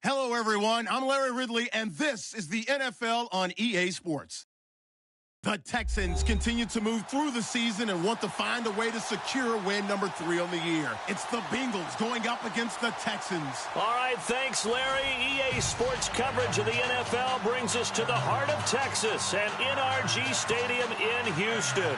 Hello, everyone. I'm Larry Ridley, and this is the NFL on EA Sports. The Texans continue to move through the season and want to find a way to secure win number 3 on the year. It's the Bengals going up against the Texans. All right, thanks, Larry. EA Sports coverage of the NFL brings us to the heart of Texas at NRG Stadium in Houston.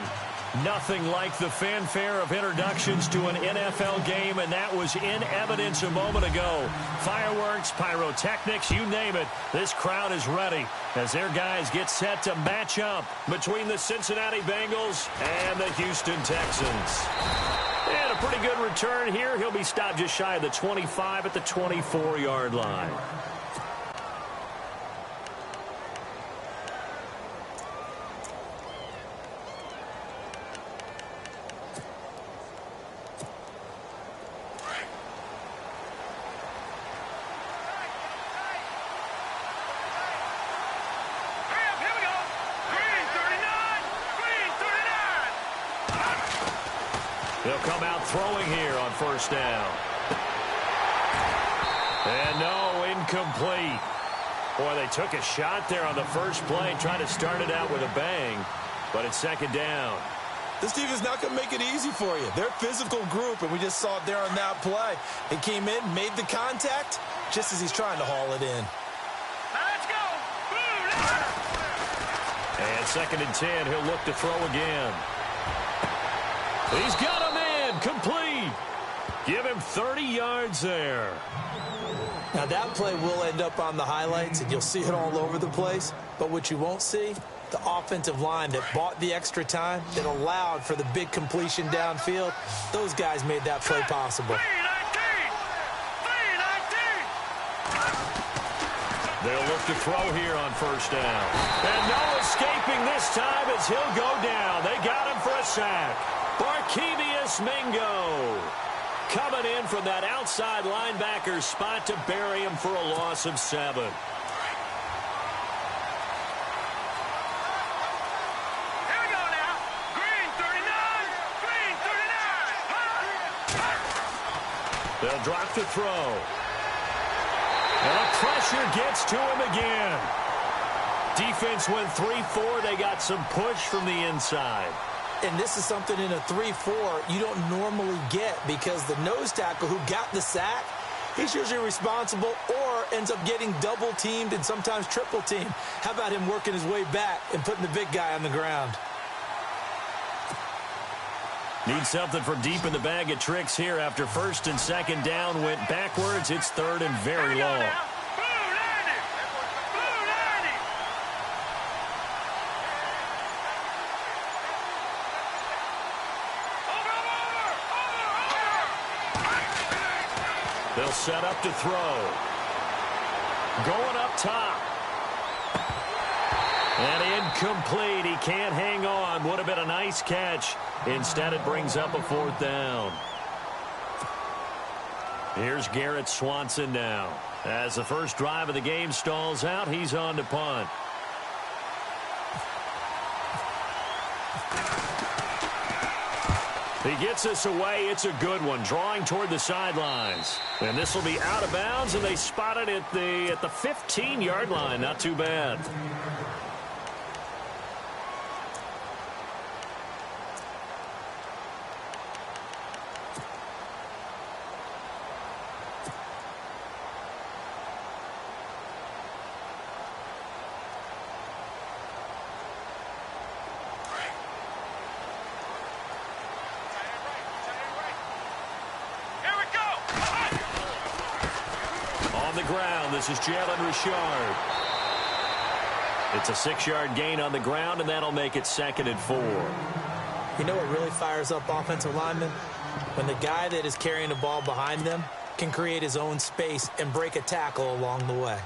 Nothing like the fanfare of introductions to an NFL game, and that was in evidence a moment ago. Fireworks, pyrotechnics, you name it. This crowd is ready as their guys get set to match up between the Cincinnati Bengals and the Houston Texans. And a pretty good return here. He'll be stopped just shy of the 25 at the 24-yard line. He'll come out throwing here on first down. And no, incomplete. Boy, they took a shot there on the first play, trying to start it out with a bang, but it's second down. This team is not going to make it easy for you. They're a physical group, and we just saw it there on that play. He came in, made the contact, just as he's trying to haul it in. Let's go! And second and 10, he'll look to throw again. He's got him in, complete. Give him 30 yards there. Now that play will end up on the highlights, and you'll see it all over the place. But what you won't see, the offensive line that bought the extra time, that allowed for the big completion downfield, those guys made that play possible. They'll look to throw here on first down. And no escaping this time as he'll go down. They got him for a sack. Barkevious Mingo coming in from that outside linebacker spot to bury him for a loss of 7. Here we go now. Green 39. Green 39. They'll drop to throw. And the pressure gets to him again. Defense went 3-4. They got some push from the inside. And this is something in a 3-4 you don't normally get, because the nose tackle who got the sack, he's usually responsible or ends up getting double-teamed and sometimes triple-teamed. How about him working his way back and putting the big guy on the ground? Need something from deep in the bag of tricks here after first and second down went backwards. It's third and very long. They'll set up to throw. Going up top. And incomplete. He can't hang on. Would have been a nice catch. Instead, it brings up a fourth down. Here's Garrett Swanson now. As the first drive of the game stalls out, he's on to punt. He gets us away. It's a good one, drawing toward the sidelines. And this will be out of bounds, and they spot it at the 15-yard line. Not too bad. This is Jalen Richard. It's a 6-yard gain on the ground, and that'll make it second and 4. You know what really fires up offensive linemen? When the guy that is carrying the ball behind them can create his own space and break a tackle along the way.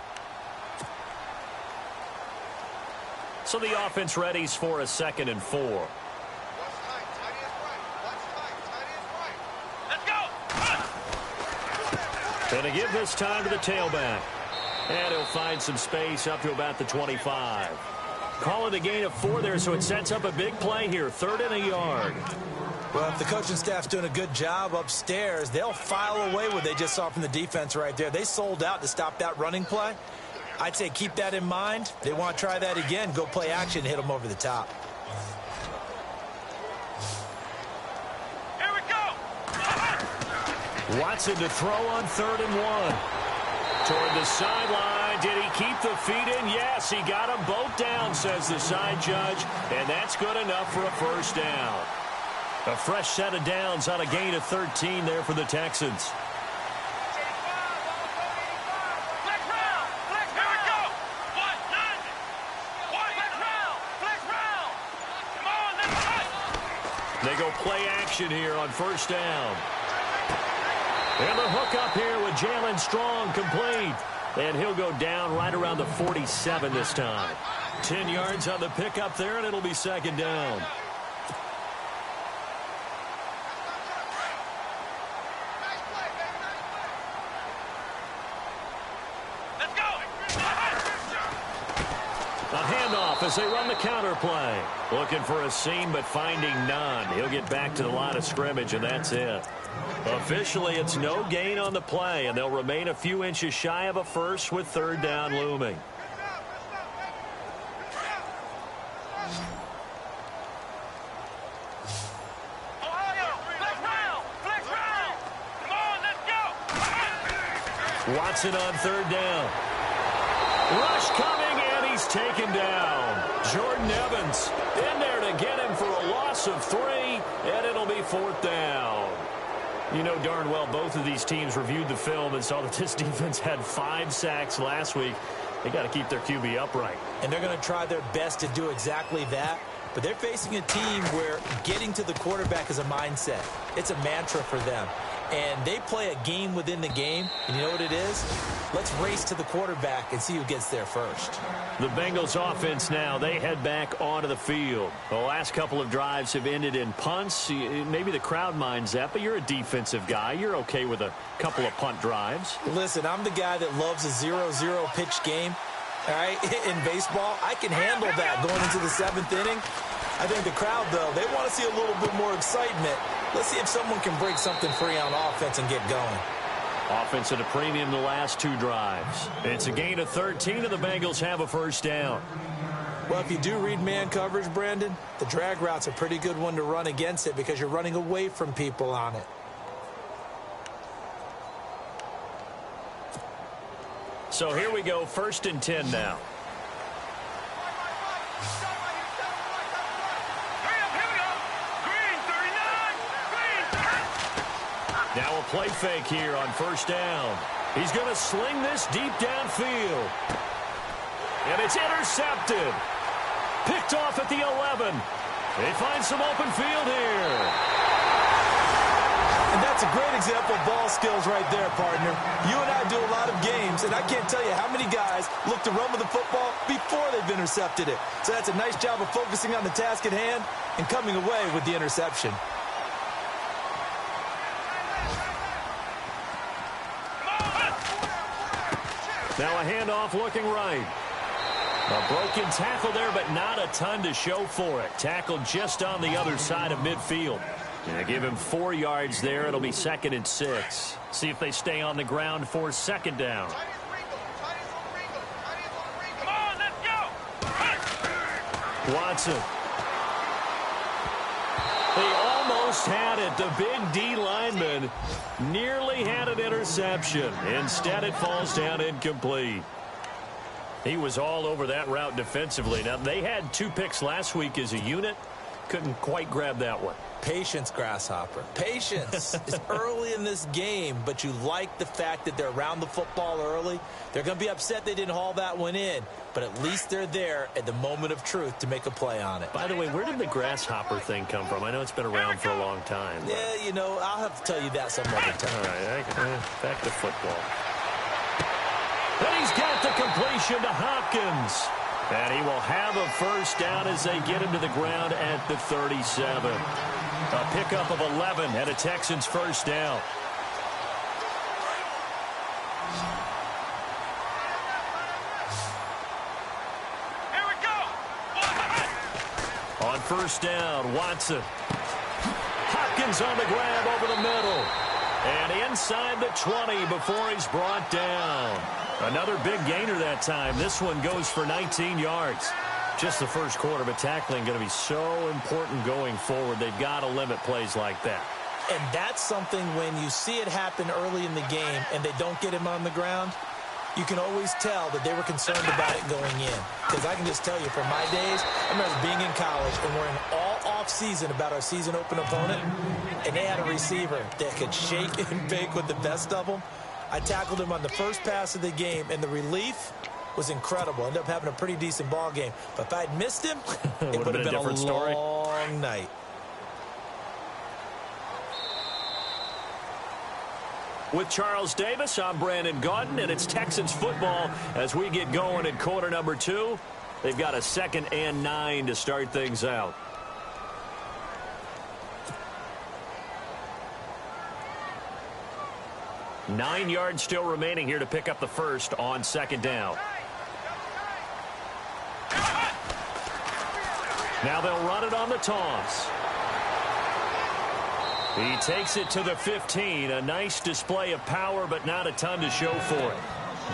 So the offense readies for a second and 4. Going to give this time to the tailback. And he'll find some space up to about the 25. Call it a gain of 4 there, so it sets up a big play here. 3rd and a yard. Well, if the coaching staff's doing a good job upstairs, they'll file away what they just saw from the defense right there. They sold out to stop that running play. I'd say keep that in mind. They want to try that again. Go play action and hit them over the top. Here we go. Watson to throw on 3rd and 1. Toward the sideline. Did he keep the feet in? Yes, he got them both down, says the side judge. And that's good enough for a first down. A fresh set of downs on a gain of 13 there for the Texans. They go play action here on first down. And the hook up here with Jalen Strong complete. And he'll go down right around the 47 this time. 10 yards on the pickup there, and it'll be 2nd down. As they run the counter play. Looking for a seam, but finding none. He'll get back to the line of scrimmage, and that's it. Officially, it's no gain on the play, and they'll remain a few inches shy of a first with 3rd down looming. Watson on 3rd down. Rush coming, and he's taken down. Jordan Evans in there to get him for a loss of 3, and it'll be 4th down. You know darn well both of these teams reviewed the film and saw that this defense had 5 sacks last week. They got to keep their QB upright. And they're going to try their best to do exactly that. But they're facing a team where getting to the quarterback is a mindset. It's a mantra for them. And they play a game within the game. And you know what it is? Let's race to the quarterback and see who gets there first. The Bengals offense now, they head back onto the field. The last couple of drives have ended in punts. Maybe the crowd minds that, but you're a defensive guy. You're okay with a couple of punt drives. Listen, I'm the guy that loves a 0-0 pitch game. All right, in baseball, I can handle that going into the 7th inning. I think the crowd, though, they want to see a little bit more excitement. Let's see if someone can break something free on offense and get going. Offense at a premium the last 2 drives. It's a gain of 13, and the Bengals have a first down. Well, if you do read man coverage, Brandon, the drag route's a pretty good one to run against it because you're running away from people on it. So here we go, 1st and 10 now. Now a play fake here on first down. He's going to sling this deep downfield. And it's intercepted. Picked off at the 11. They find some open field here. And that's a great example of ball skills right there, partner. You and I do a lot of games, and I can't tell you how many guys look to run with the football before they've intercepted it. So that's a nice job of focusing on the task at hand and coming away with the interception. Now a handoff looking right. A broken tackle there, but not a ton to show for it. Tackled just on the other side of midfield. And give him 4 yards there. It'll be 2nd and 6. See if they stay on the ground for 2nd down. Come on, let's go. Watson. They almost had it. The big D lineman nearly had an interception. Instead, it falls down incomplete. He was all over that route defensively. Now, they had 2 picks last week as a unit. Couldn't quite grab that one. Patience, Grasshopper. Patience. It's early in this game, but you like the fact that they're around the football early. They're going to be upset they didn't haul that one in, but at least they're there at the moment of truth to make a play on it. By the way, where did the grasshopper thing come from? I know it's been around for a long time. But... yeah, you know, I'll have to tell you that some other time. All right, back to football. And he's got the completion to Hopkins. And he will have a first down as they get him to the ground at the 37. A pickup of 11 and a Texans first down. Here we go. On first down, Watson. Hot Haskins on the grab over the middle. And inside the 20 before he's brought down. Another big gainer that time. This one goes for 19 yards. Just the first quarter, but tackling going to be so important going forward. They've got to limit plays like that. And that's something when you see it happen early in the game and they don't get him on the ground, you can always tell that they were concerned about it going in. Because I can just tell you, from my days, I remember being in college and worrying all off-season about our season open opponent, and they had a receiver that could shake and bake with the best of them. I tackled him on the first pass of the game, and the relief was incredible. Ended up having a pretty decent ball game. But if I'd missed him, it would have been a different long night. With Charles Davis, I'm Brandon Gaudin, and it's Texans football as we get going in quarter number 2. They've got a 2nd and 9 to start things out. Nine yards still remaining here to pick up the first on 2nd down. Now they'll run it on the toss. He takes it to the 15. A nice display of power, but not a ton to show for it.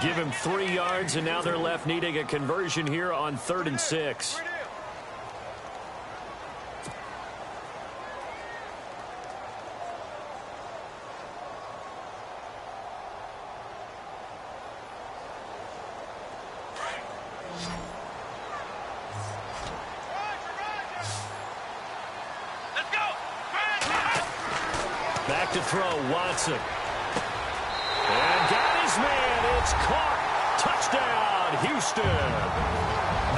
Give him 3 yards, and now they're left needing a conversion here on 3rd and 6. Back to throw, Watson. And got his man. It's caught. Touchdown, Houston.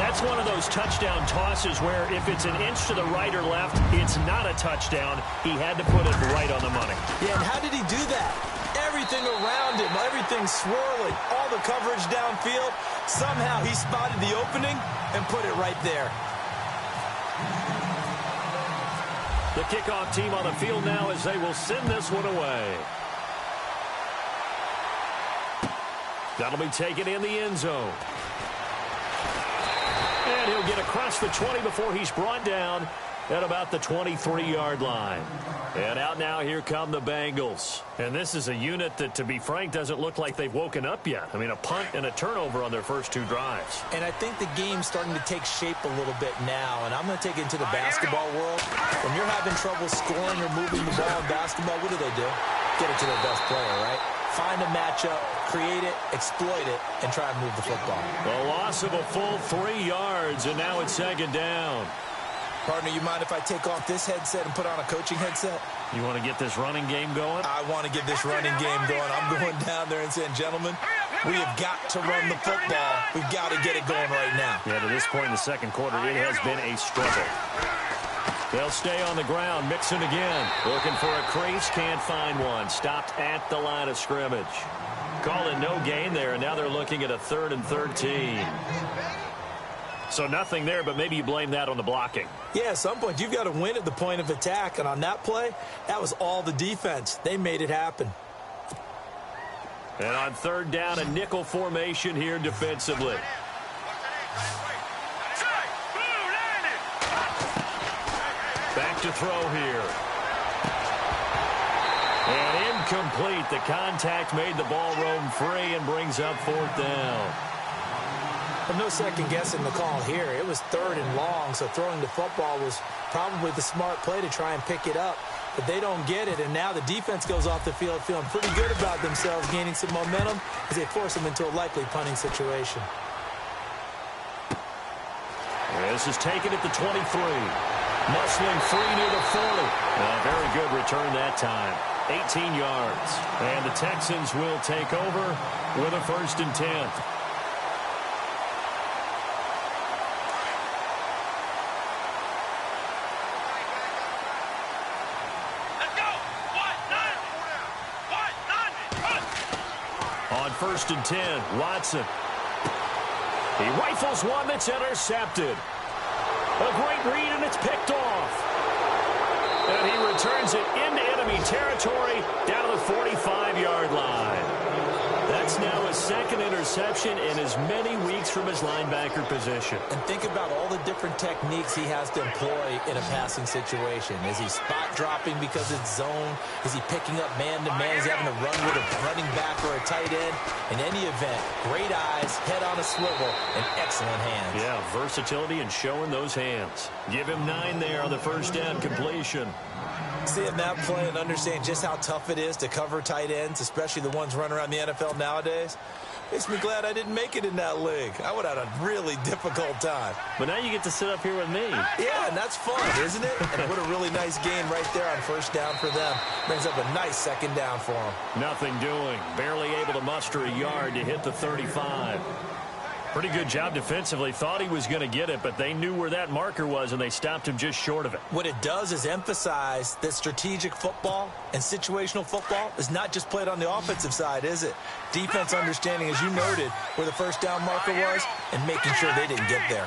That's one of those touchdown tosses where if it's an inch to the right or left, it's not a touchdown. He had to put it right on the money. Yeah, and how did he do that? Everything around him, everything swirling, all the coverage downfield. Somehow he spotted the opening and put it right there. The kickoff team on the field now as they will send this one away. That'll be taken in the end zone. And he'll get across the 20 before he's brought down at about the 23-yard line. And out now, here come the Bengals. And this is a unit that, to be frank, doesn't look like they've woken up yet. I mean, a punt and a turnover on their first 2 drives. And I think the game's starting to take shape a little bit now. And I'm going to take it into the basketball world. When you're having trouble scoring or moving the ball in basketball, what do? Get it to their best player, right? Find a matchup, create it, exploit it, and try and move the football. A loss of a full 3 yards, and now it's 2nd down. Partner, you mind if I take off this headset and put on a coaching headset? You want to get this running game going? I want to get this running game going. I'm going down there and saying, gentlemen, we have got to run the football. We've got to get it going right now. Yeah, to this point in the second quarter, it has been a struggle. They'll stay on the ground, mixing again. Looking for a crease, can't find one. Stopped at the line of scrimmage. Calling no gain there, and now they're looking at a 3rd and 13. So nothing there, but maybe you blame that on the blocking. Yeah, at some point, you've got to win at the point of attack. And on that play, that was all the defense. They made it happen. And on 3rd down, a nickel formation here defensively. Back to throw here. And incomplete. The contact made the ball roam free and brings up 4th down. But no second guessing the call here. It was 3rd and long, so throwing the football was probably the smart play to try and pick it up. But they don't get it, and now the defense goes off the field feeling pretty good about themselves, gaining some momentum as they force them into a likely punting situation. This is taken at the 23. Muscling free near the 40. A very good return that time. 18 yards. And the Texans will take over with a 1st and 10. On 1st and 10, Watson. He rifles one that's intercepted. A great read, and it's picked off. And he returns it into enemy territory down to the 45-yard line. That's now his second interception in as many weeks from his linebacker position. And think about all the different techniques he has to employ in a passing situation. Is he spot dropping because it's zone? Is he picking up man-to-man? Is he having to run with a running back or a tight end? In any event, great eyes, head on a swivel, and excellent hands. Yeah, versatility and showing those hands. Give him 9 there on the first down completion. Seeing that play and understand just how tough it is to cover tight ends, especially the ones running around the NFL nowadays, makes me glad I didn't make it in that league. I would have had a really difficult time. But now you get to sit up here with me. Yeah, and that's fun, isn't it? And what a really nice gain right there on first down for them. Brings up a nice second down for them. Nothing doing. Barely able to muster a yard to hit the 35. Pretty good job defensively. Thought he was going to get it, but they knew where that marker was, and they stopped him just short of it. What it does is emphasize that strategic football and situational football is not just played on the offensive side, is it? Defense understanding, as you noted, where the first down marker was and making sure they didn't get there.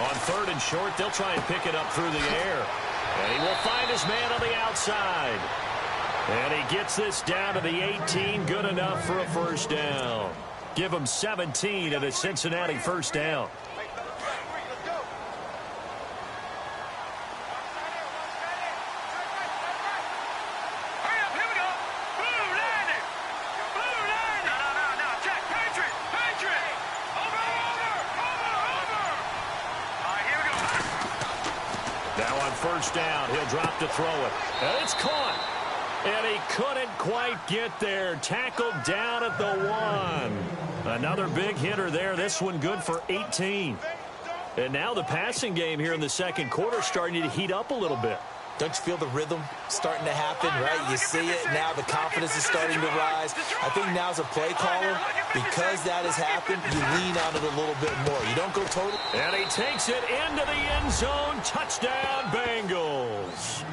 On 3rd and short, they'll try and pick it up through the air. And he will find his man on the outside. And he gets this down to the 18, good enough for a first down. Give him 17 at a Cincinnati first down. Hurry up, here we go. Blue landing. Blue landing. No. Check. Patriot. Over. All right, here we go. Now on first down, he'll drop to throw it. And it's caught. And he couldn't quite get there. Tackled down at the 1. Another big hitter there. This one good for 18. And now the passing game here in the second quarter starting to heat up a little bit. Don't you feel the rhythm starting to happen, right? You see it now. The confidence is starting to rise. I think now as a play caller, because that has happened, you lean on it a little bit more. You don't go total. And he takes it into the end zone. Touchdown, Bengals.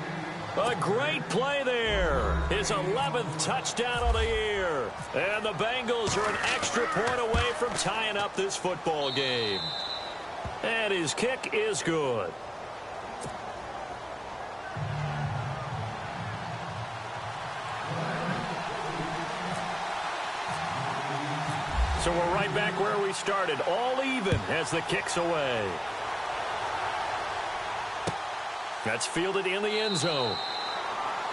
A great play there. His 11th touchdown of the year. And the Bengals are an extra point away from tying up this football game. And his kick is good. So we're right back where we started. All even as the kick's away. That's fielded in the end zone.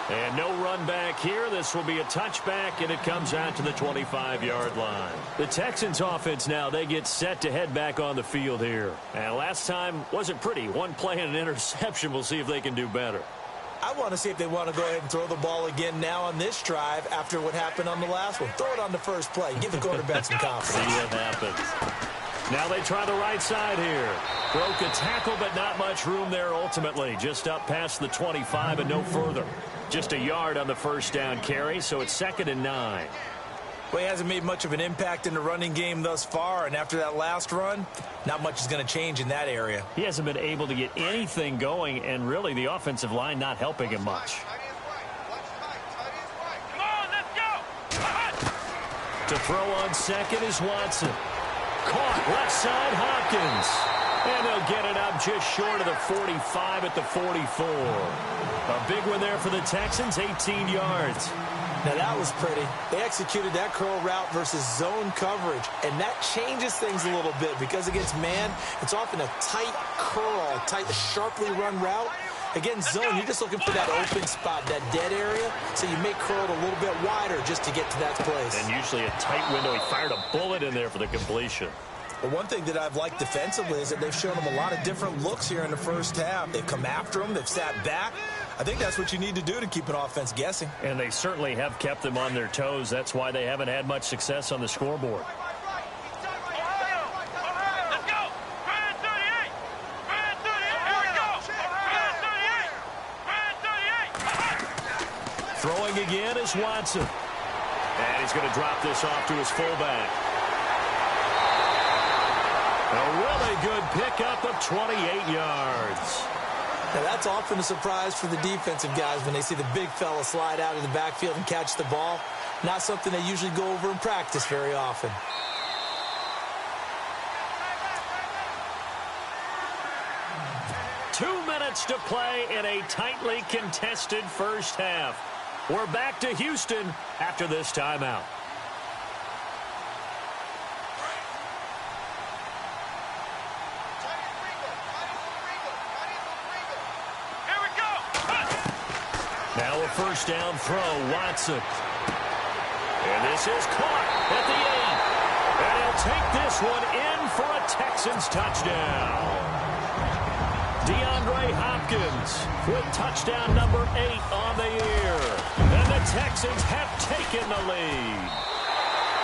And no run back here. This will be a touchback, and it comes out to the 25-yard line. The Texans offense now, they get set to head back on the field here. And last time wasn't pretty. One play and an interception. We'll see if they can do better. I want to see if they want to go ahead and throw the ball again now on this drive after what happened on the last one. Throw it on the first play. Give the quarterback some confidence. See what happens. Now they try the right side here. Broke a tackle, but not much room there ultimately. Just up past the 25 and no further. Just a yard on the first down carry, so it's 2nd and 9. Well, he hasn't made much of an impact in the running game thus far, and after that last run, not much is going to change in that area. He hasn't been able to get anything going, and really the offensive line not helping him much. Come on, let's go. To throw on second is Watson. Caught left side Hopkins. And they'll get it up just short of the 45 at the 44. A big one there for the Texans, 18 yards. Now that was pretty. They executed that curl route versus zone coverage, and that changes things a little bit because against man, it's often a tight curl, tight, sharply run route. Against zone, you're just looking for that open spot, that dead area, so you make curl a little bit wider just to get to that place. And usually a tight window. He fired a bullet in there for the completion. But one thing that I've liked defensively is that they've shown them a lot of different looks here in the first half. They've come after them. They've sat back. I think that's what you need to do to keep an offense guessing. And they certainly have kept them on their toes. That's why they haven't had much success on the scoreboard. Throwing again is Watson. And he's going to drop this off to his fullback. A really good pickup of 28 yards. Now that's often a surprise for the defensive guys when they see the big fella slide out of the backfield and catch the ball. Not something they usually go over in practice very often. "2 minutes to play in a tightly contested first half. We're back to Houston after this timeout. Here we go. Now a first down throw, Watson. And this is caught at the 8. And he'll take this one in for a Texans touchdown. DeAndre Hopkins with touchdown number 8 on the year. And the Texans have taken the lead.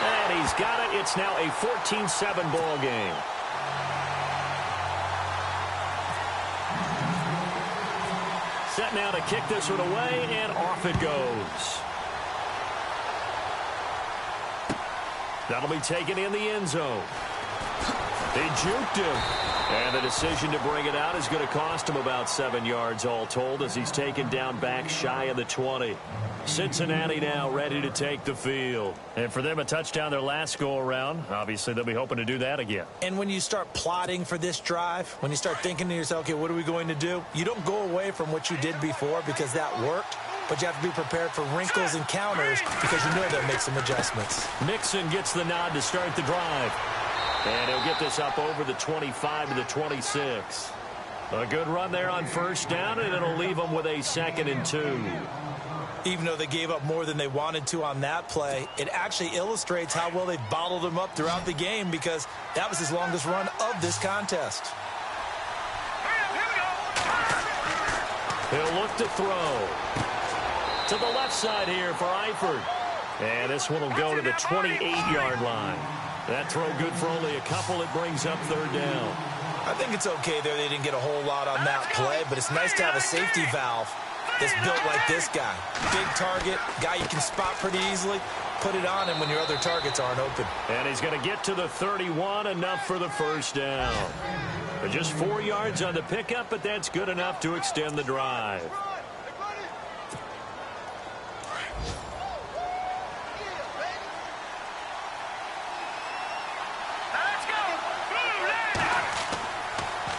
And he's got it. It's now a 14-7 ball game. Set now to kick this one away, and off it goes. That'll be taken in the end zone. They juked him. And the decision to bring it out is going to cost him about 7 yards all told as he's taken down back shy of the 20. Cincinnati now ready to take the field. And for them, a touchdown their last go-around. Obviously, they'll be hoping to do that again. And when you start plotting for this drive, when you start thinking to yourself, okay, what are we going to do? You don't go away from what you did before because that worked. But you have to be prepared for wrinkles and counters because you know they'll make some adjustments. Mixon gets the nod to start the drive. And he'll get this up over the 25 to the 26. A good run there on first down, and it'll leave them with a 2nd and 2. Even though they gave up more than they wanted to on that play, it actually illustrates how well they bottled him up throughout the game because that was his longest run of this contest. He'll look to throw. To the left side here for Eifert. And this one will go to the 28-yard line. That throw good for only a couple. It brings up 3rd down. I think it's okay there. They didn't get a whole lot on that play, but it's nice to have a safety valve that's built like this guy. Big target, guy you can spot pretty easily. Put it on him when your other targets aren't open. And he's going to get to the 31, enough for the first down. But just 4 yards on the pickup, but that's good enough to extend the drive.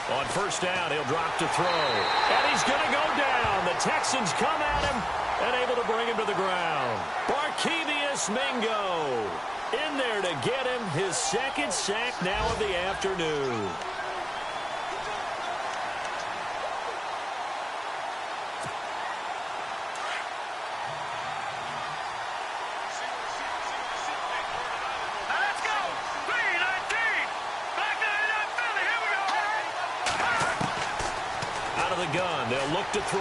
On first down, he'll drop to throw. And he's going to go down. The Texans come at him and able to bring him to the ground. Barkevious Mingo in there to get him his 2nd sack now of the afternoon. Gun. They'll look to throw.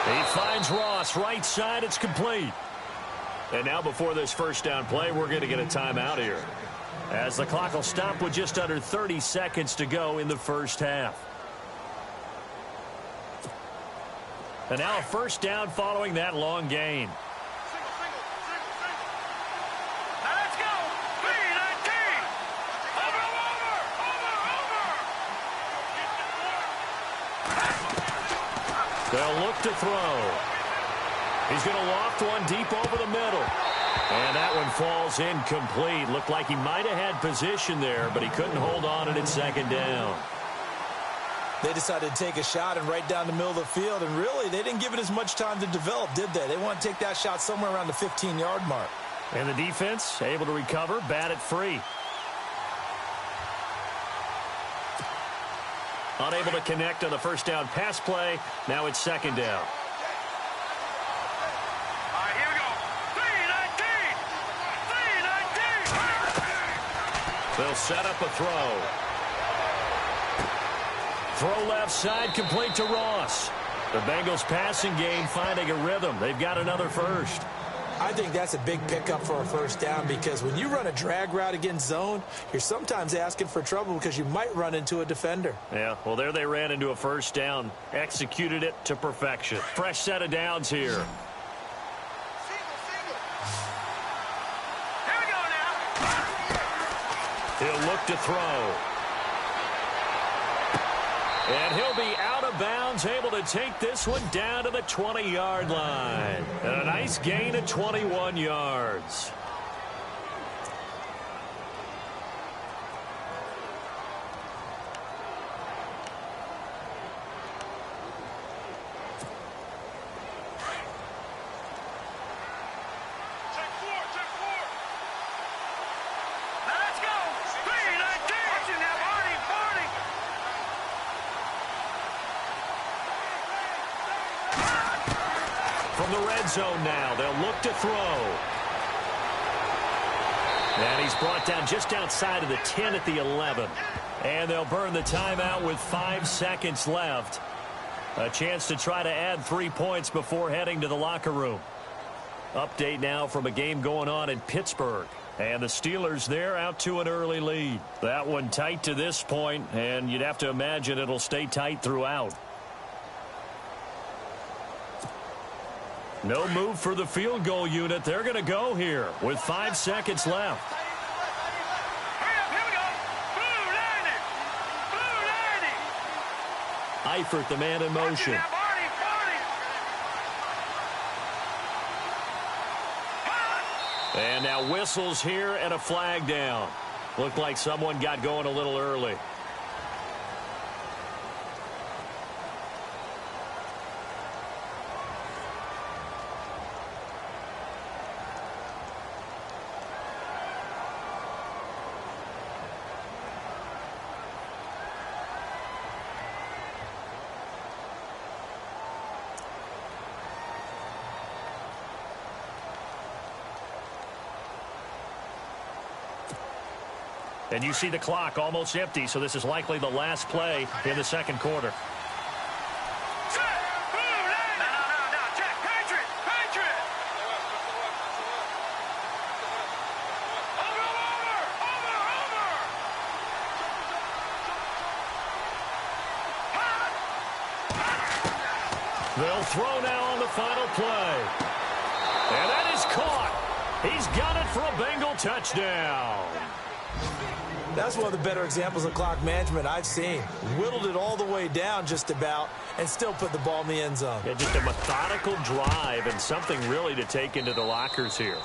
He finds Ross right side. It's complete. And now before this first down play, we're going to get a timeout here, as the clock will stop with just under 30 seconds to go in the first half. And now a first down following that long gain. They'll look to throw. He's going to loft one deep over the middle. And that one falls incomplete. Looked like he might have had position there, but he couldn't hold on and it's 2nd down. They decided to take a shot and right down the middle of the field, and really, they didn't give it as much time to develop, did they? They want to take that shot somewhere around the 15-yard mark. And the defense able to recover, bat it free. Unable to connect on the first down pass play. Now it's 2nd down. All right, here we go. 3-19. They'll set up a throw. Throw left side, complete to Ross. The Bengals passing game finding a rhythm. They've got another first. I think that's a big pickup for a first down because when you run a drag route against zone, you're sometimes asking for trouble because you might run into a defender. Yeah, well, there they ran into a first down. Executed it to perfection. Fresh set of downs here. Here we go now. He'll look to throw. And he'll be out of bounds, able to take this one down to the 20-yard line. And a nice gain of 21 yards. the red zone now. They'll look to throw. And he's brought down just outside of the 10 at the 11. And they'll burn the timeout with 5 seconds left. A chance to try to add 3 points before heading to the locker room. Update now from a game going on in Pittsburgh. And the Steelers there out to an early lead. That one tight to this point, and you'd have to imagine it'll stay tight throughout. No move for the field goal unit. They're going to go here with 5 seconds left. Here we go. Blue landing. Blue landing. Eifert, the man in motion. And now whistles here and a flag down. Looked like someone got going a little early. And you see the clock almost empty, so this is likely the last play in the second quarter. They'll throw now on the final play. And that is caught. He's got it for a Bengal touchdown. That's one of the better examples of clock management I've seen. Whittled it all the way down just about and still put the ball in the end zone. Yeah, just a methodical drive and something really to take into the lockers here.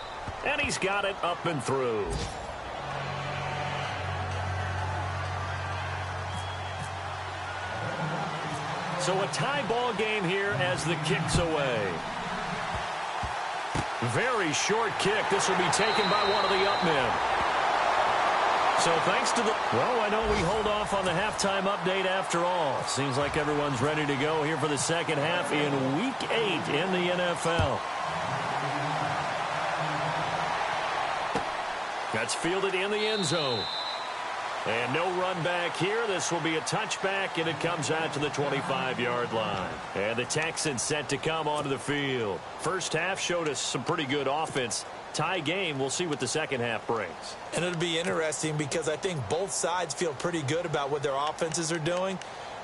And he's got it up and through. So a tie ball game here as the kick's away. Very short kick. This will be taken by one of the up men. So thanks to the... Well, why don't we hold off on the halftime update after all? Seems like everyone's ready to go here for the second half in Week 8 in the NFL. That's fielded in the end zone. And no run back here. This will be a touchback, and it comes out to the 25-yard line. And the Texans set to come onto the field. First half showed us some pretty good offense. Tie game. We'll see what the second half brings. And it'll be interesting because I think both sides feel pretty good about what their offenses are doing.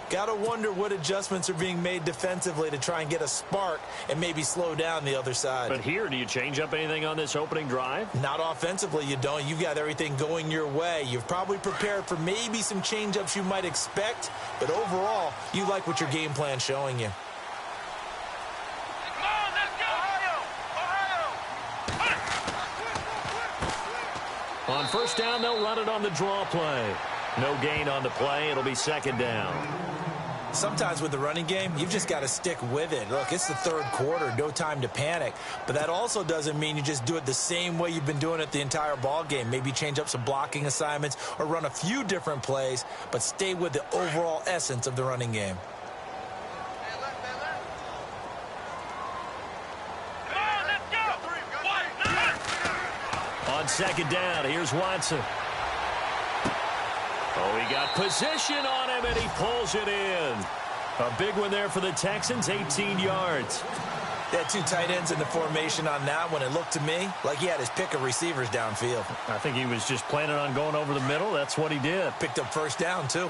Got to wonder what adjustments are being made defensively to try and get a spark and maybe slow down the other side. But here, do you change up anything on this opening drive? Not offensively, you don't. You've got everything going your way. You've probably prepared for maybe some change-ups you might expect, but overall, you like what your game plan's showing you. On first down, they'll run it on the draw play. No gain on the play. It'll be second down. Sometimes with the running game, you've just got to stick with it. Look, it's the third quarter, no time to panic. But that also doesn't mean you just do it the same way you've been doing it the entire ball game. Maybe change up some blocking assignments or run a few different plays, but stay with the overall essence of the running game. On second down, here's Watson. Oh, he got position on him, and he pulls it in. A big one there for the Texans, 18 yards. They had two tight ends in the formation on that one. It looked to me like he had his pick of receivers downfield. I think he was just planning on going over the middle. That's what he did. Picked up first down, too.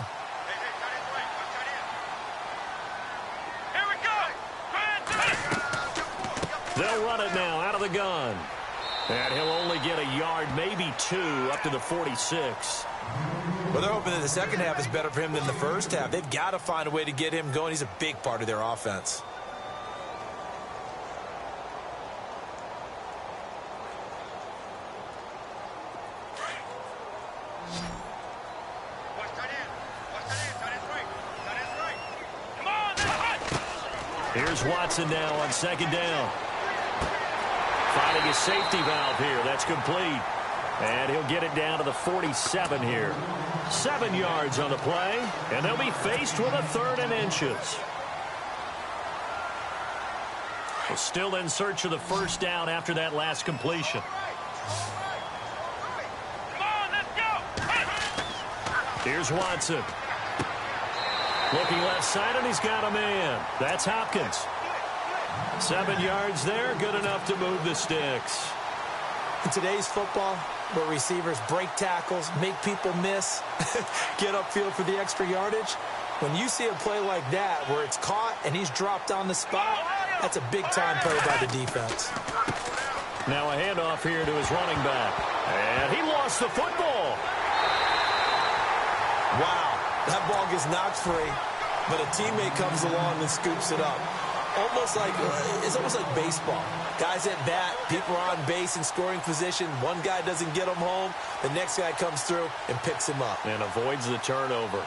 Here we go. They'll run it now out of the gun. And he'll only get a yard, maybe two, up to the 46. Well, they're hoping that the second half is better for him than the first half. They've got to find a way to get him going. He's a big part of their offense. Here's Watson now on second down. Finding his safety valve here. That's complete. And he'll get it down to the 47 here. 7 yards on the play. And they'll be faced with a 3rd and inches. Well, still in search of the first down after that last completion. Come on, let's go. Here's Watson. Looking left side, and he's got a man. That's Hopkins. 7 yards there, good enough to move the sticks. In today's football, where receivers break tackles, make people miss, get upfield for the extra yardage, when you see a play like that where it's caught and he's dropped on the spot, that's a big-time play by the defense. Now a handoff here to his running back. And he lost the football. Wow, that ball gets knocked free, but a teammate comes along and scoops it up. It's almost like baseball. Guys at bat, people are on base in scoring position. One guy doesn't get him home. The next guy comes through and picks him up. And avoids the turnover.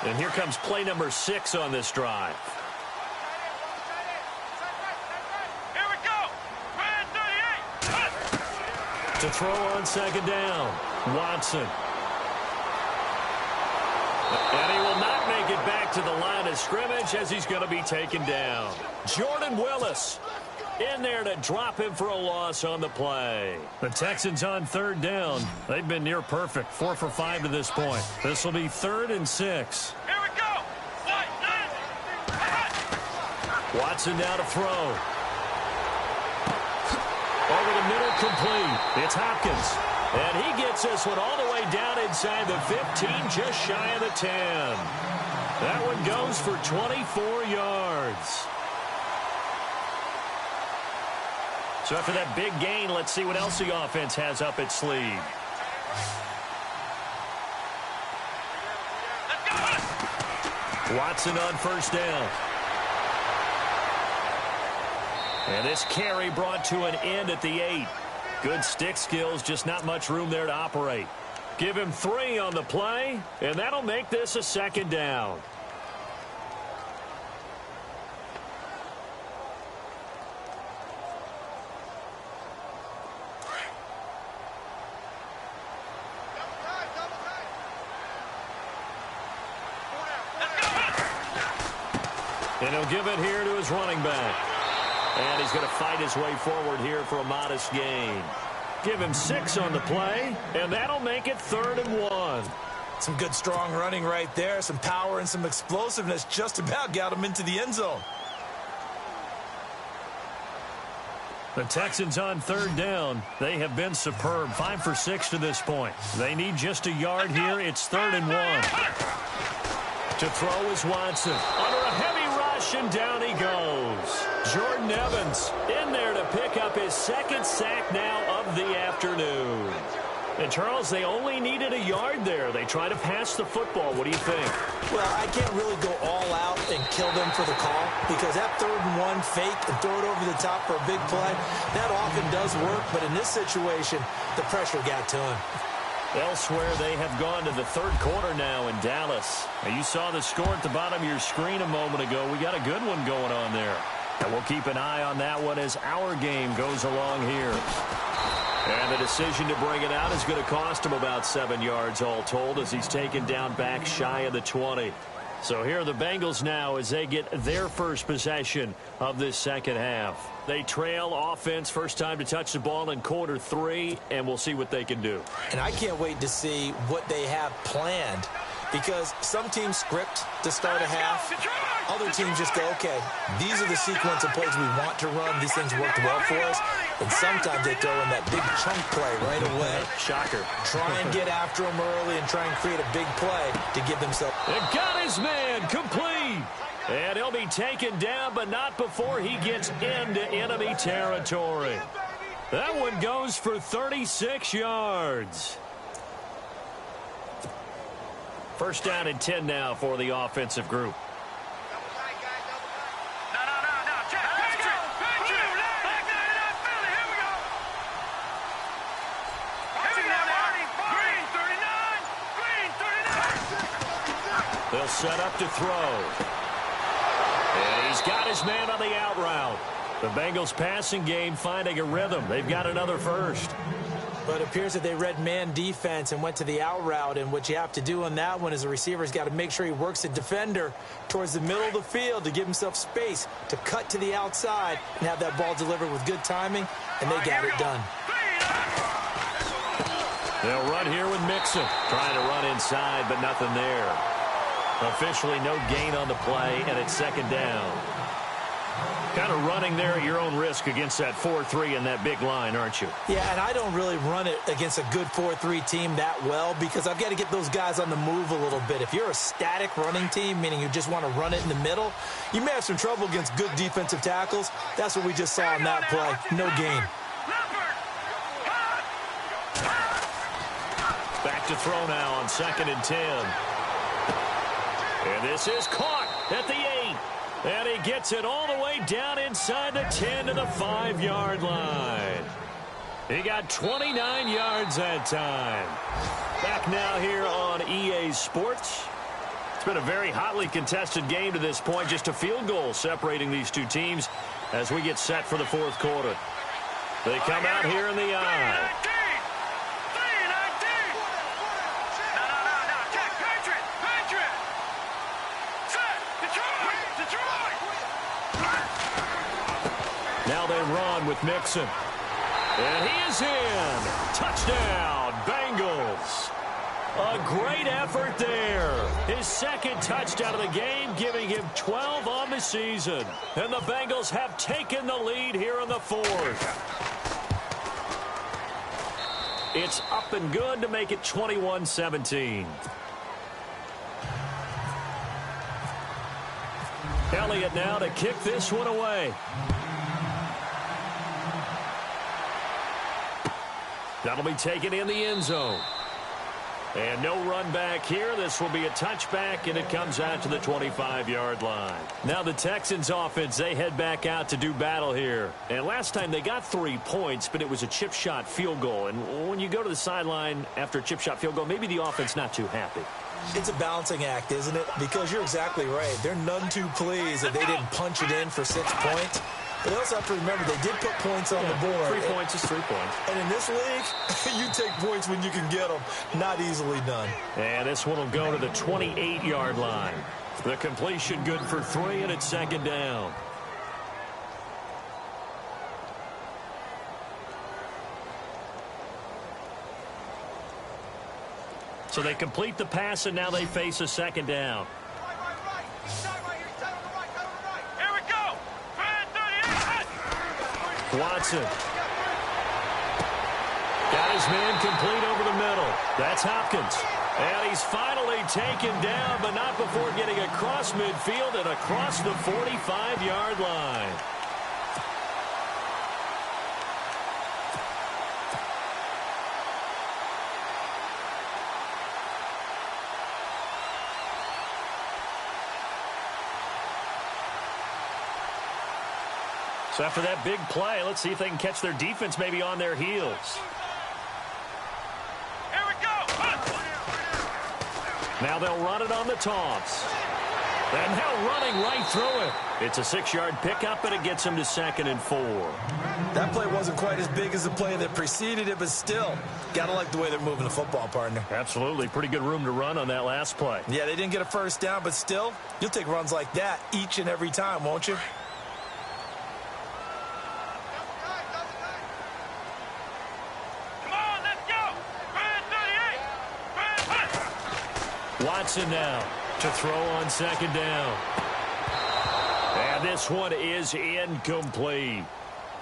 And here comes play number 6 on this drive. Here we go. Red 38. To throw on second down, Watson. And he will not make it back to the line of scrimmage as he's going to be taken down. Jordan Willis in there to drop him for a loss on the play. The Texans on third down. They've been near perfect, 4 for 5 to this point. This will be 3rd and 6. Here we go. Watson now to throw. Over the middle, complete. It's Hopkins. And he gets this one all the way down inside the 15, just shy of the 10. That one goes for 24 yards. So after that big gain, let's see what else the offense has up its sleeve. Watson on first down. And this carry brought to an end at the 8. Good stick skills, just not much room there to operate. Give him 3 on the play, and that'll make this a second down. And he'll give it here to his running back. And he's going to fight his way forward here for a modest gain. Give him 6 on the play, and that'll make it 3rd and 1. Some good, strong running right there. Some power and some explosiveness just about got him into the end zone. The Texans on third down. They have been superb. 5 for 6 to this point. They need just a yard here. It's 3rd and 1. To throw is Watson. Under a heavy rush, and down he goes. Jordan Evans in there to pick up his 2nd sack now of the afternoon. And, Charles, they only needed a yard there. They try to pass the football. What do you think? Well, I can't really go all out and kill them for the call because that 3rd and 1 fake and throw it over the top for a big play, that often does work. But in this situation, the pressure got to him. Elsewhere, they have gone to the 3rd quarter now in Dallas. Now, you saw the score at the bottom of your screen a moment ago. We got a good one going on there. And we'll keep an eye on that one as our game goes along here. And the decision to bring it out is going to cost him about 7 yards all told as he's taken down back shy of the 20. So here are the Bengals now as they get their first possession of this second half. They trail offense, first time to touch the ball in quarter 3, and we'll see what they can do. And I can't wait to see what they have planned because some teams script to start a half. Other teams just go, okay, these are the sequence of plays we want to run. These things worked well for us. And sometimes they throw in that big chunk play right away. Shocker. Try and get after them early and try and create a big play to give themselves. They've got his man complete. And he'll be taken down, but not before he gets into enemy territory. That one goes for 36 yards. First down and 10 now for the offensive group. They'll set up to throw. And he's got his man on the out route. The Bengals passing game finding a rhythm. They've got another first. But it appears that they read man defense and went to the out route, and what you have to do on that one is the receiver's got to make sure he works the defender towards the middle of the field to give himself space to cut to the outside and have that ball delivered with good timing, and they got it done. They'll run here with Mixon. Trying to run inside, but nothing there. Officially no gain on the play, and it's second down. Kind of running there at your own risk against that 4-3 and that big line, aren't you? Yeah, and I don't really run it against a good 4-3 team that well because I've got to get those guys on the move a little bit. If you're a static running team, meaning you just want to run it in the middle, you may have some trouble against good defensive tackles. That's what we just saw on that play. No gain. Back to throw now on 2nd and 10. And this is caught at the 8. And he gets it all the way down inside the 10 to the 5-yard line. He got 29 yards that time. Back now here on EA Sports. It's been a very hotly contested game to this point. Just a field goal separating these two teams as we get set for the 4th quarter. They come out here in the eye. Now they run with Mixon. And he is in. Touchdown, Bengals. A great effort there. His 2nd touchdown of the game, giving him 12 on the season. And the Bengals have taken the lead here in the 4th. It's up and good to make it 21-17. Elliott now to kick this one away. That'll be taken in the end zone. And no run back here. This will be a touchback, and it comes out to the 25-yard line. Now the Texans offense, they head back out to do battle here. And last time they got 3 points, but it was a chip shot field goal. And when you go to the sideline after a chip shot field goal, maybe the offense not too happy. It's a balancing act, isn't it? Because you're exactly right. They're none too pleased that they didn't punch it in for 6 points. But they also have to remember they did put points on the board. 3 points is 3 points. And in this league, you take points when you can get them. Not easily done. And this one will go to the 28-yard line. The completion good for 3, and it's 2nd down. So they complete the pass, and now they face a 2nd down. Watson. Got his man complete over the middle. That's Hopkins. And he's finally taken down, but not before getting across midfield and across the 45-yard line. So after that big play, let's see if they can catch their defense maybe on their heels. Here we go. Now they'll run it on the toss. And now running right through it. It's a 6-yard pickup, and it gets them to 2nd and 4. That play wasn't quite as big as the play that preceded it, but still, gotta like the way they're moving the football, partner. Absolutely. Pretty good room to run on that last play. Yeah, they didn't get a first down, but still, you'll take runs like that each and every time, won't you? Watson now to throw on 2nd down. And this one is incomplete.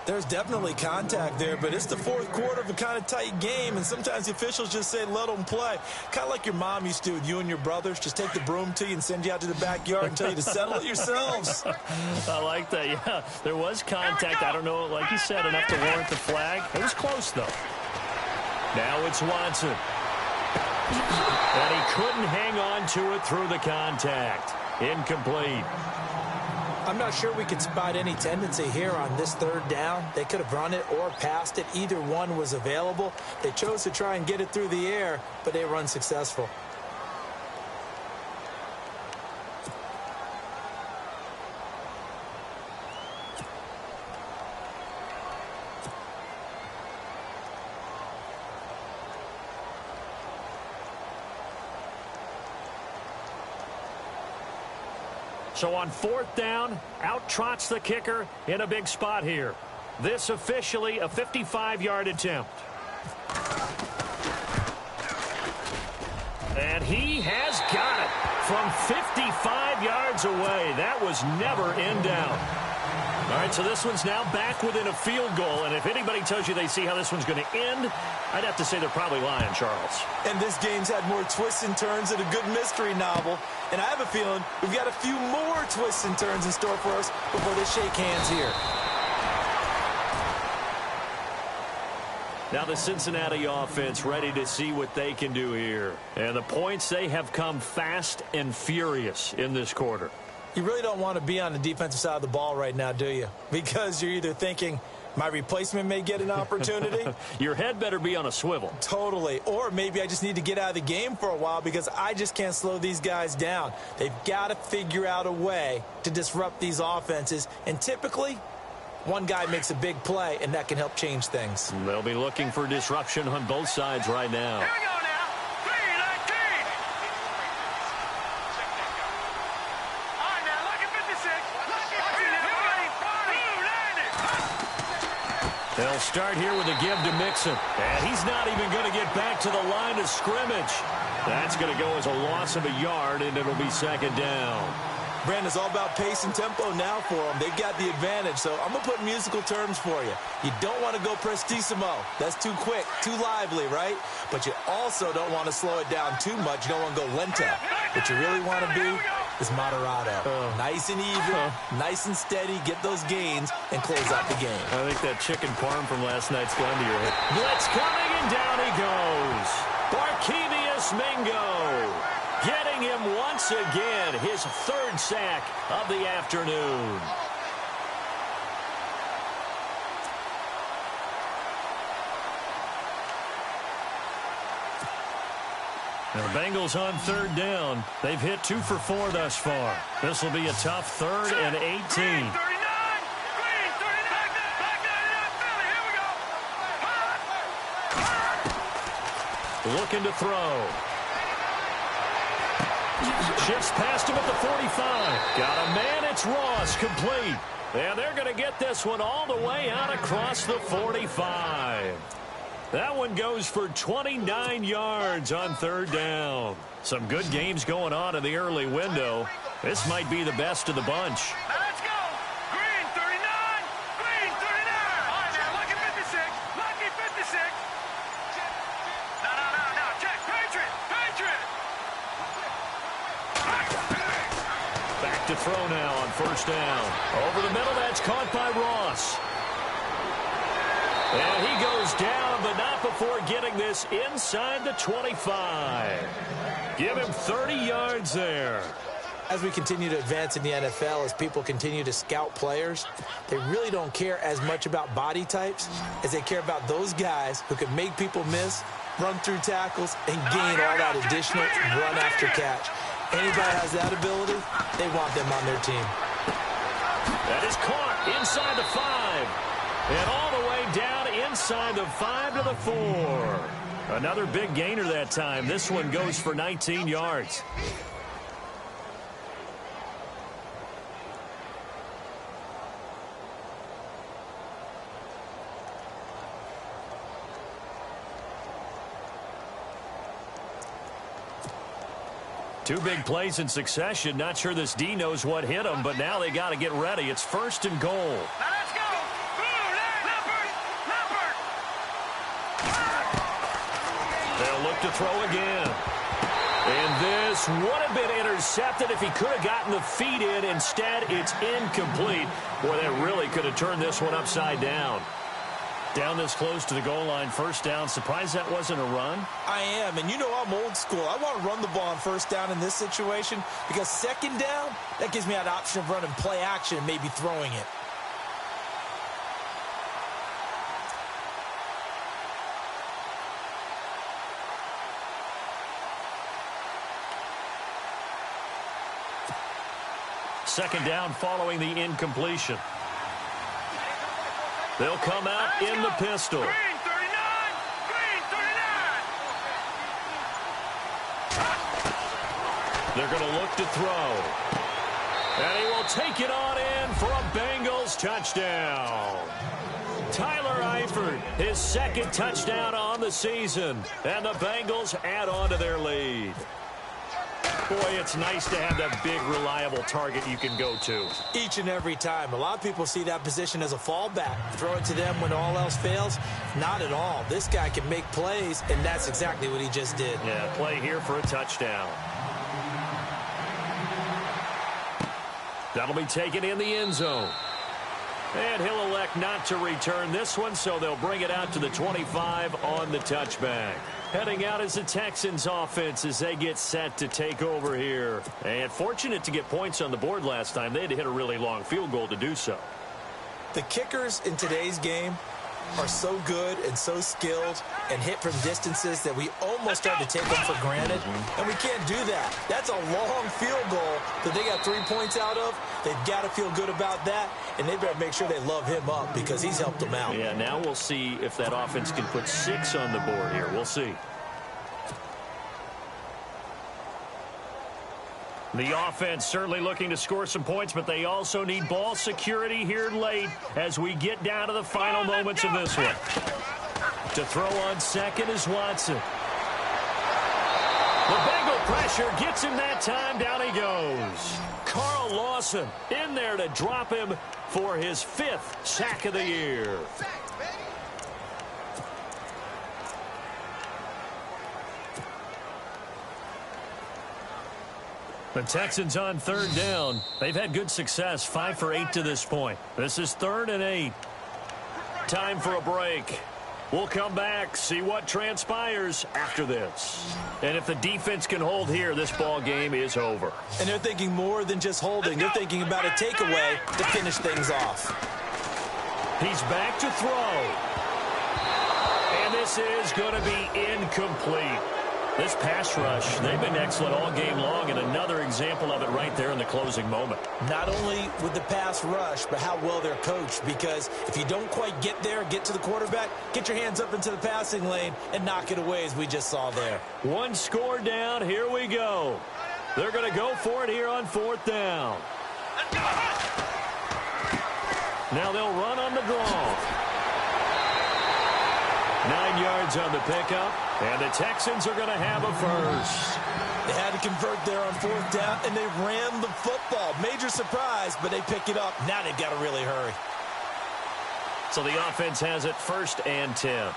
There's definitely contact there, but it's the 4th quarter of a kind of tight game, and sometimes the officials just say, let them play. Kind of like your mom used to with you and your brothers. Just take the broom to you and send you out to the backyard and tell you to settle it yourselves. I like that, yeah. There was contact. I don't know, like you said, enough to warrant the flag. It was close, though. Now it's Watson. And he couldn't hang on to it through the contact. Incomplete. I'm not sure we can spot any tendency here on this 3rd down. They could have run it or passed it. Either one was available. They chose to try and get it through the air, but they were unsuccessful. So on 4th down, out trots the kicker in a big spot here. This officially a 55-yard attempt. And he has got it from 55 yards away. That was never in doubt. All right, so this one's now back within a field goal. And if anybody tells you they see how this one's going to end, I'd have to say they're probably lying, Charles. And this game's had more twists and turns than a good mystery novel. And I have a feeling we've got a few more twists and turns in store for us before they shake hands here. Now the Cincinnati offense ready to see what they can do here. And the points, they have come fast and furious in this quarter. You really don't want to be on the defensive side of the ball right now, do you? Because you're either thinking, my replacement may get an opportunity. Your head better be on a swivel. Totally. Or maybe I just need to get out of the game for a while because I just can't slow these guys down. They've got to figure out a way to disrupt these offenses. And typically, one guy makes a big play, and that can help change things. They'll be looking for disruption on both sides right now. Here we go now. 3-19. All right, now, lucky 56. Lucky 56. They'll start here with a give to Mixon. And he's not even going to get back to the line of scrimmage. That's going to go as a loss of a yard, and it'll be 2nd down. Brandon, it's all about pace and tempo now for them. They've got the advantage, so I'm going to put musical terms for you. You don't want to go prestissimo. That's too quick, too lively, right? But you also don't want to slow it down too much. You don't want to go lento. What you really want to be is moderato. Nice and even, nice and steady, get those gains, and close out the game. I think that chicken parm from last night's gone to your head. Blitz coming, and down he goes. Barkevius Mingo. Getting him once again, his 3rd sack of the afternoon. Now, the Bengals on 3rd down. They've hit 2 for 4 thus far. This will be a tough 3rd and 18. Green 39. Green 39. Back Philly. Here we go. Looking to throw. Shifts past him at the 45. Got a man, it's Ross, complete. And they're going to get this one all the way out across the 45. That one goes for 29 yards on 3rd down. Some good games going on in the early window. This might be the best of the bunch. Now let's go. Green 39. Green 39. All right, now, lucky 56. Lucky 56. No. Check. Patriot. Back to throw now on 1st down. Over the middle, that's caught by Ross. And he goes down, but not before getting this inside the 25. Give him 30 yards there. As we continue to advance in the NFL, as people continue to scout players, they really don't care as much about body types as they care about those guys who can make people miss, run through tackles, and gain all that additional run after catch. Anybody has that ability, they want them on their team. That is caught inside the 5. And all the way down inside the 5 to the 4. Another big gainer that time. This one goes for 19 yards. Two big plays in succession. Not sure this D knows what hit him, but now they got to get ready. It's 1st and goal. Now let's go. They'll look to throw again. And this would have been intercepted if he could have gotten the feet in. Instead, it's incomplete. Boy, that really could have turned this one upside down. Down this close to the goal line, 1st down. Surprised that wasn't a run? I am, and you know I'm old school. I want to run the ball on 1st down in this situation because 2nd down, that gives me that option of running play action and maybe throwing it. Second down following the incompletion. They'll come out in the pistol. Green 39. Green 39. They're going to look to throw. And he will take it on in for a Bengals touchdown. Tyler Eifert, his second touchdown on the season. And the Bengals add on to their lead. Boy, it's nice to have that big, reliable target you can go to. Each and every time. A lot of people see that position as a fallback. Throw it to them when all else fails. Not at all. This guy can make plays, and that's exactly what he just did. Yeah, play here for a touchdown. That'll be taken in the end zone. And he'll elect not to return this one, so they'll bring it out to the 25 on the touchback. Heading out is the Texans offense as they get set to take over here. And fortunate to get points on the board last time. They had to hit a really long field goal to do so. The kickers in today's game are so good and so skilled and hit from distances that we almost start to take them for granted. And we can't do that. That's a long field goal that they got 3 points out of. They've got to feel good about that, and they better make sure they love him up because he's helped them out. Yeah, now we'll see if that offense can put 6 on the board here. We'll see. The offense certainly looking to score some points, but they also need ball security here late as we get down to the final moments of this one. To throw on second is Watson. The Bengal pressure gets him that time. Down he goes. Carl Lawson in there to drop him for his 5th sack of the year. The Texans on 3rd down. They've had good success, 5 for 8 to this point. This is 3rd and 8. Time for a break. We'll come back, see what transpires after this. And if the defense can hold here, this ball game is over. And they're thinking more than just holding. They're thinking about a takeaway to finish things off. He's back to throw. And this is going to be incomplete. This pass rush, they've been excellent all game long, and another example of it right there in the closing moment. Not only with the pass rush, but how well they're coached, because if you don't quite get there, get to the quarterback, get your hands up into the passing lane and knock it away as we just saw there. 1 score down. Here we go. They're going to go for it here on 4th down. Now they'll run on the draw. 9 yards on the pickup, and the Texans are going to have a first. They had to convert there on 4th down, and they ran the football. Major surprise, but they pick it up. Now they've got to really hurry. So the offense has it 1st and 10. Here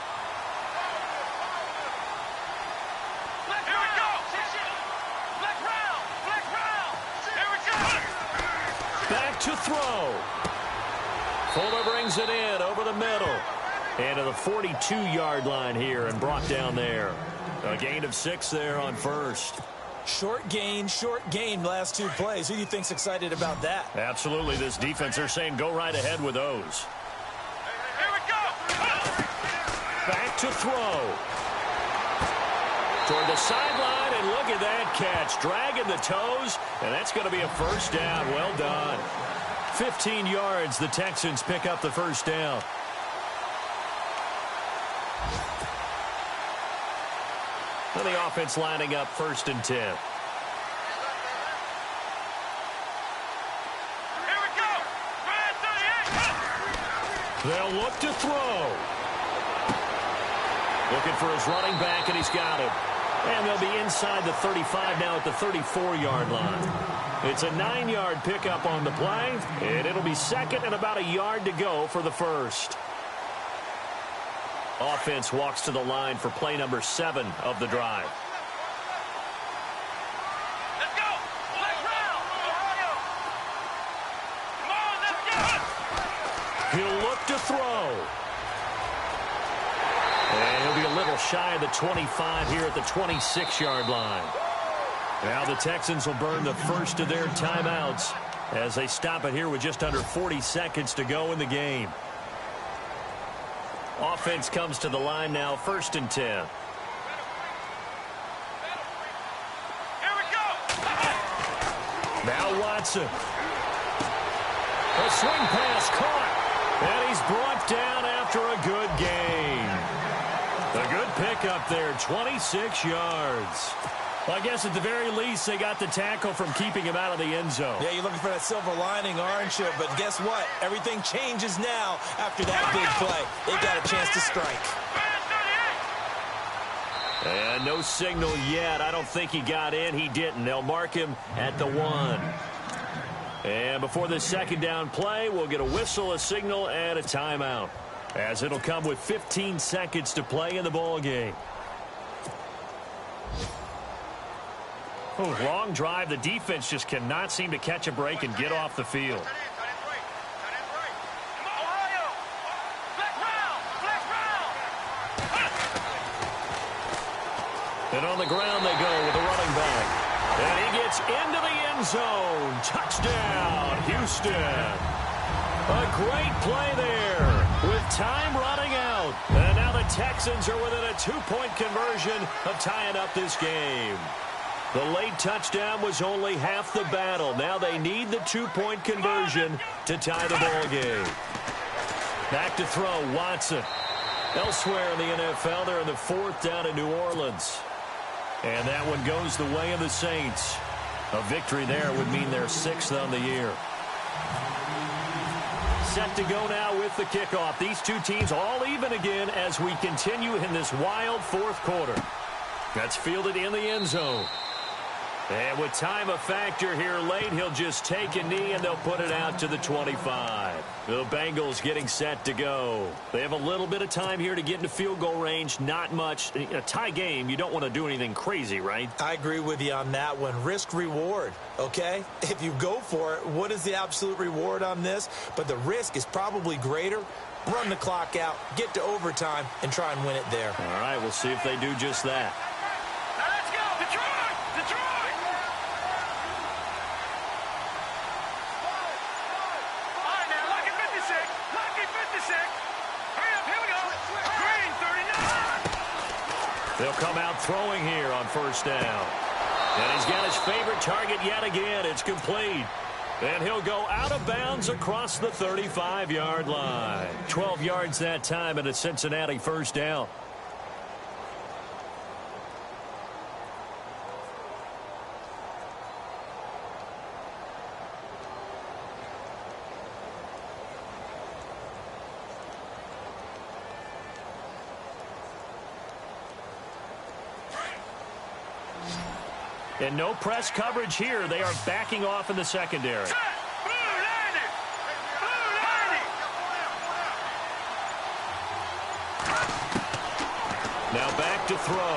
we go. Flex round. Flex round. Here we go. Back to throw. Fuller brings it in over the middle. And to the 42-yard line here and brought down there. A gain of 6 there on 1st. Short gain last 2 plays. Who do you think's excited about that? Absolutely. This defense, they're saying go right ahead with those. Here we go. Back to throw. Toward the sideline, and look at that catch. Dragging the toes, and that's going to be a 1st down. Well done. 15 yards, the Texans pick up the 1st down. And the offense lining up 1st and 10. Here we go. They'll look to throw. Looking for his running back, and he's got him. And they'll be inside the 35 now at the 34-yard line. It's a 9-yard pickup on the play, and it'll be 2nd and about a yard to go for the 1st. Offense walks to the line for play number 7 of the drive. Let's go. Flex round. Come on, let's go. He'll look to throw. And he'll be a little shy of the 25 here at the 26-yard line. Now the Texans will burn the first of their timeouts as they stop it here with just under 40 seconds to go in the game. Offense comes to the line now, 1st and 10. Here we go. Now Watson. A swing pass caught. And he's brought down after a good gain. A good pickup there, 26 yards. Well, I guess at the very least, they got the tackle from keeping him out of the end zone. Yeah, you're looking for that silver lining, aren't you? But guess what? Everything changes now after that big play. They got a chance to strike. And no signal yet. I don't think he got in. He didn't. They'll mark him at the 1. And before this second down play, we'll get a whistle, a signal, and a timeout, as it'll come with 15 seconds to play in the ball game. Oh, long drive. The defense just cannot seem to catch a break and get off the field. And on the ground they go with a running back. And he gets into the end zone. Touchdown, Houston. A great play there with time running out. And now the Texans are within a 2-point conversion of tying up this game. The late touchdown was only half the battle. Now they need the 2-point conversion to tie the ball game. Back to throw, Watson. Elsewhere in the NFL, they're in the 4th down in New Orleans. And that one goes the way of the Saints. A victory there would mean they're 6th on the year. Set to go now with the kickoff. These two teams all even again as we continue in this wild 4th quarter. That's fielded in the end zone. And with time a factor here late, he'll just take a knee and they'll put it out to the 25. The Bengals getting set to go. They have a little bit of time here to get into field goal range. Not much. In a tie game, you don't want to do anything crazy, right? I agree with you on that one. Risk reward, okay? If you go for it, what is the absolute reward on this? But the risk is probably greater. Run the clock out, get to overtime, and try and win it there. All right, we'll see if they do just that. Now let's go, Detroit! Detroit! All right, now, lucky 56. Lucky 56. Hurry up, here we go. Green 39. They'll come out throwing here on 1st down. And he's got his favorite target yet again. It's complete. And he'll go out of bounds across the 35-yard line. 12 yards that time and a Cincinnati 1st down. And no press coverage here. They are backing off in the secondary. Set. Blue landing. Blue landing. Now back to throw.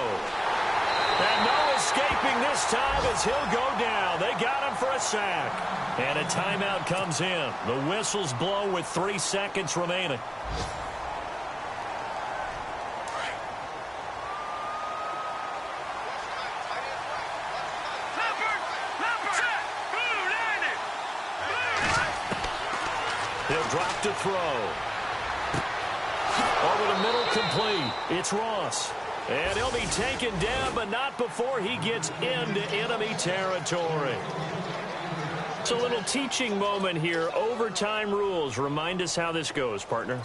And no escaping this time as he'll go down. They got him for a sack. And a timeout comes in. The whistles blow with 3 seconds remaining. He'll drop to throw. Over the middle, complete. It's Ross. And he'll be taken down, but not before he gets into enemy territory. It's a little teaching moment here. Overtime rules. Remind us how this goes, partner.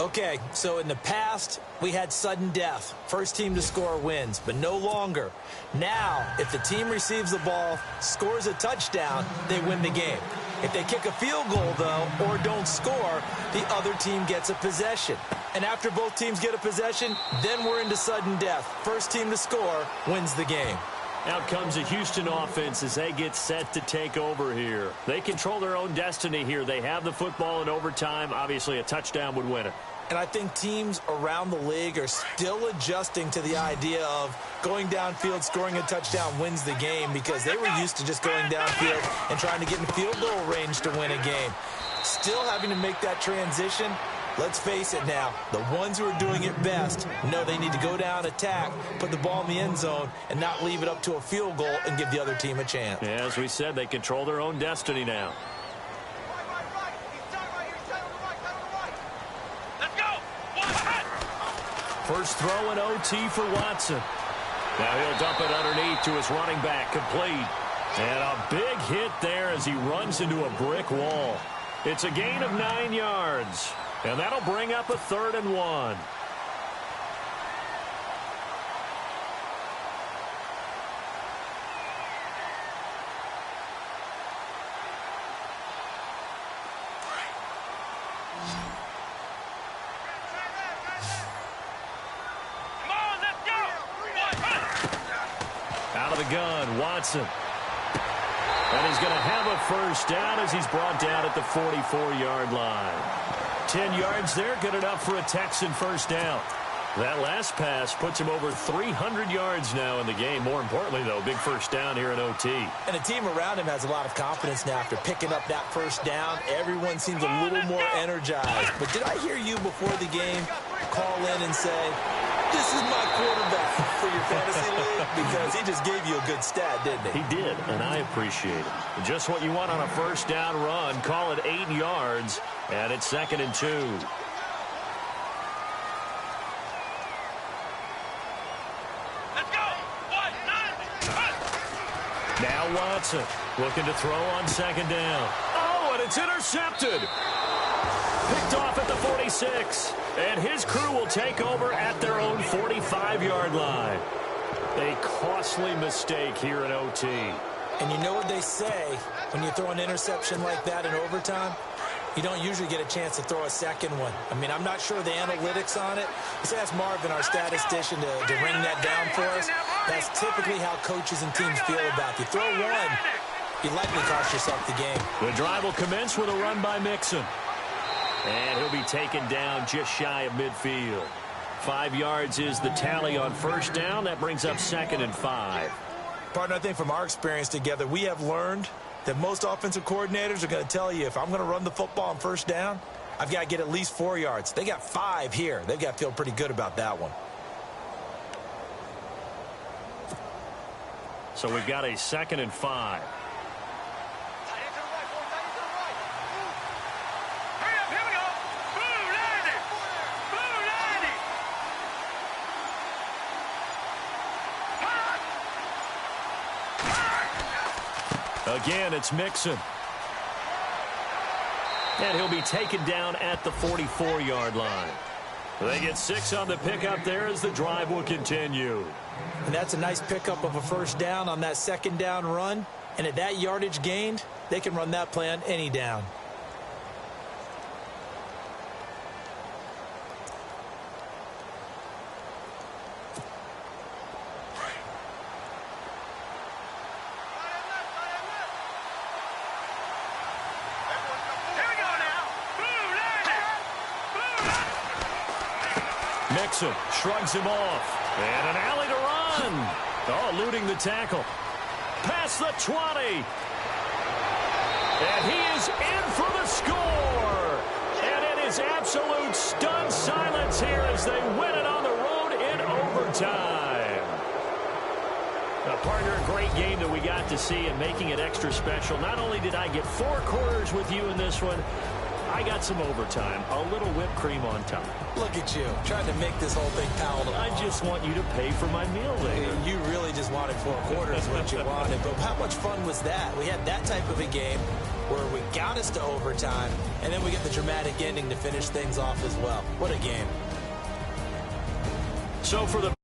Okay, so in the past, we had sudden death. First team to score wins, but no longer. Now, if the team receives the ball, scores a touchdown, they win the game. If they kick a field goal, though, or don't score, the other team gets a possession. And after both teams get a possession, then we're into sudden death. First team to score wins the game. Out comes the Houston offense as they get set to take over here. They control their own destiny here. They have the football in overtime. Obviously, a touchdown would win it. And I think teams around the league are still adjusting to the idea of going downfield, scoring a touchdown wins the game, because they were used to just going downfield and trying to get in field goal range to win a game. Still having to make that transition. Let's face it now, the ones who are doing it best know they need to go down, attack, put the ball in the end zone, and not leave it up to a field goal and give the other team a chance. Yeah, as we said, they control their own destiny now. Let's go. First throw in OT for Watson. Now he'll dump it underneath to his running back, complete. And a big hit there as he runs into a brick wall. It's a gain of 9 yards. And that'll bring up a 3rd and 1. Out of the gun, Watson. And he's going to have a first down as he's brought down at the 44-yard line. 10 yards there, good enough for a Texan first down. That last pass puts him over 300 yards now in the game. More importantly, though, big first down here in OT. And the team around him has a lot of confidence now after picking up that first down. Everyone seems a little more energized. But did I hear you before the game call in and say, this is my quarterback for your fantasy league? Because he just gave you a good stat, didn't he? He did, and I appreciate it. Just what you want on a first down run. Call it 8 yards, and it's 2nd and 2. Now Watson looking to throw on 2nd down. Oh, and it's intercepted. Picked off at the 46. And his crew will take over at their own 45-yard line. A costly mistake here in OT. And you know what they say, when you throw an interception like that in overtime, you don't usually get a chance to throw a second one. I mean, I'm not sure the analytics on it. Let's ask Marvin, our statistician, to ring that down for us. That's typically how coaches and teams feel about you. Throw one, you likely cost yourself the game. The drive will commence with a run by Mixon. And he'll be taken down just shy of midfield. 5 yards is the tally on first down. That brings up 2nd and 5. Partner, I think from our experience together, we have learned that most offensive coordinators are going to tell you, if I'm going to run the football on first down, I've got to get at least 4 yards. They got 5 here. They've got to feel pretty good about that one. So we've got a 2nd and 5. Again, it's Mixon. And he'll be taken down at the 44-yard line. They get 6 on the pickup there as the drive will continue. And that's a nice pickup of a first down on that 2nd down run. And at that yardage gained, they can run that play on any down. Mixon shrugs him off. And an alley to run. Oh, eluding the tackle. Past the 20. And he is in for the score. And it is absolute stunned silence here as they win it on the road in overtime. Now, partner, a great game that we got to see and making it extra special. Not only did I get 4 quarters with you in this one, I got some overtime, a little whipped cream on top. Look at you, trying to make this whole thing palatable. I just want you to pay for my meal later. You really just wanted 4 quarters, what you wanted. But how much fun was that? We had that type of a game where we got us to overtime, and then we get the dramatic ending to finish things off as well. What a game. So for the